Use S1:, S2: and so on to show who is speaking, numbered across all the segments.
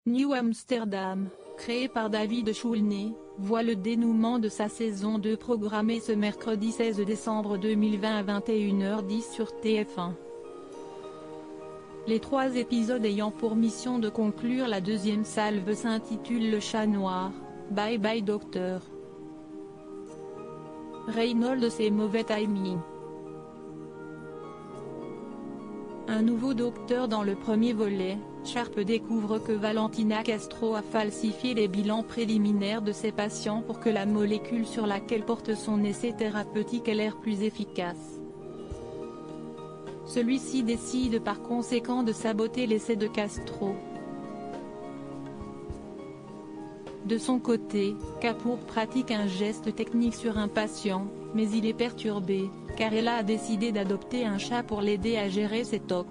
S1: New Amsterdam, créé par David Schulney, voit le dénouement de sa saison 2 programmée ce mercredi 16 décembre 2020 à 21h10 sur TF1. Les 3 épisodes ayant pour mission de conclure la deuxième salve s'intitulent Le Chat Noir, Bye Bye Docteur, Reynolds et Mauvais Timing. Un nouveau docteur dans le premier volet, Sharp découvre que Valentina Castro a falsifié les bilans préliminaires de ses patients pour que la molécule sur laquelle porte son essai thérapeutique ait l'air plus efficace. Celui-ci décide par conséquent de saboter l'essai de Castro. De son côté, Kapoor pratique un geste technique sur un patient, mais il est perturbé, car Ella a décidé d'adopter un chat pour l'aider à gérer ses tocs.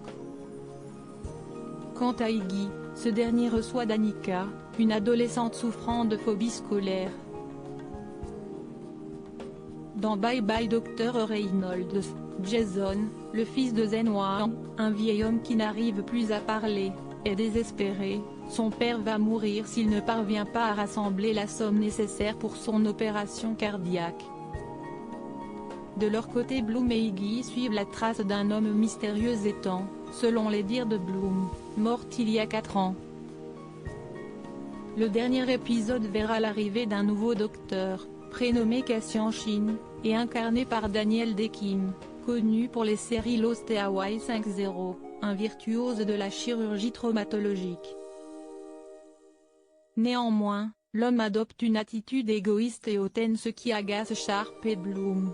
S1: Quant à Iggy, ce dernier reçoit Danica, une adolescente souffrant de phobie scolaire. Dans Bye Bye Dr. Reynolds, Jason, le fils de Zenwan, un vieil homme qui n'arrive plus à parler, est désespéré. Son père va mourir s'il ne parvient pas à rassembler la somme nécessaire pour son opération cardiaque. De leur côté, Bloom et Iggy suivent la trace d'un homme mystérieux étant, selon les dires de Bloom, mort il y a 4 ans. Le dernier épisode verra l'arrivée d'un nouveau docteur, prénommé Cassian Shin, et incarné par Daniel Dae Kim, connu pour les séries Lost et Hawaii 5-0, un virtuose de la chirurgie traumatologique. Néanmoins, l'homme adopte une attitude égoïste et hautaine, ce qui agace Sharp et Bloom.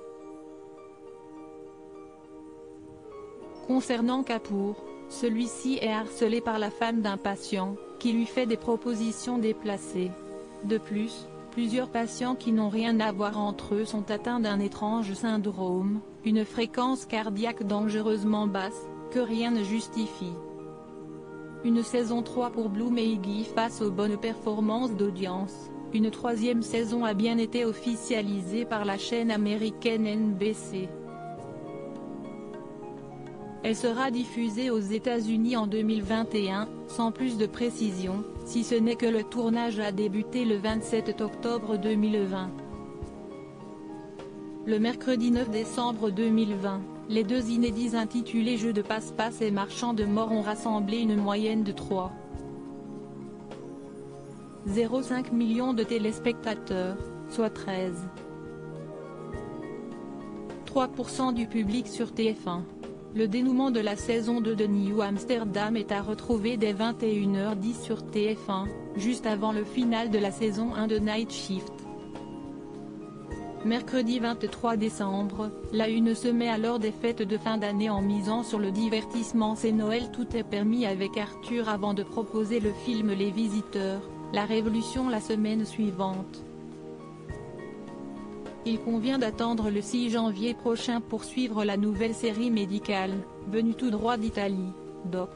S1: Concernant Kapoor, celui-ci est harcelé par la femme d'un patient, qui lui fait des propositions déplacées. De plus, plusieurs patients qui n'ont rien à voir entre eux sont atteints d'un étrange syndrome, une fréquence cardiaque dangereusement basse, que rien ne justifie. Une saison 3 pour Bloom et Iggy face aux bonnes performances d'audience. Une 3e saison a bien été officialisée par la chaîne américaine NBC. Elle sera diffusée aux États-Unis en 2021, sans plus de précision, si ce n'est que le tournage a débuté le 27 octobre 2020. Le mercredi 9 décembre 2020, les 2 inédits intitulés Jeux de passe-passe et Marchand de mort ont rassemblé une moyenne de 3,05 millions de téléspectateurs, soit 13,3% du public sur TF1. Le dénouement de la saison 2 de New Amsterdam est à retrouver dès 21h10 sur TF1, juste avant le final de la saison 1 de Night Shift. Mercredi 23 décembre, la Une se met alors des fêtes de fin d'année en misant sur le divertissement. C'est Noël, tout est permis avec Arthur avant de proposer le film Les Visiteurs, la révolution la semaine suivante. Il convient d'attendre le 6 janvier prochain pour suivre la nouvelle série médicale, venue tout droit d'Italie, Doc.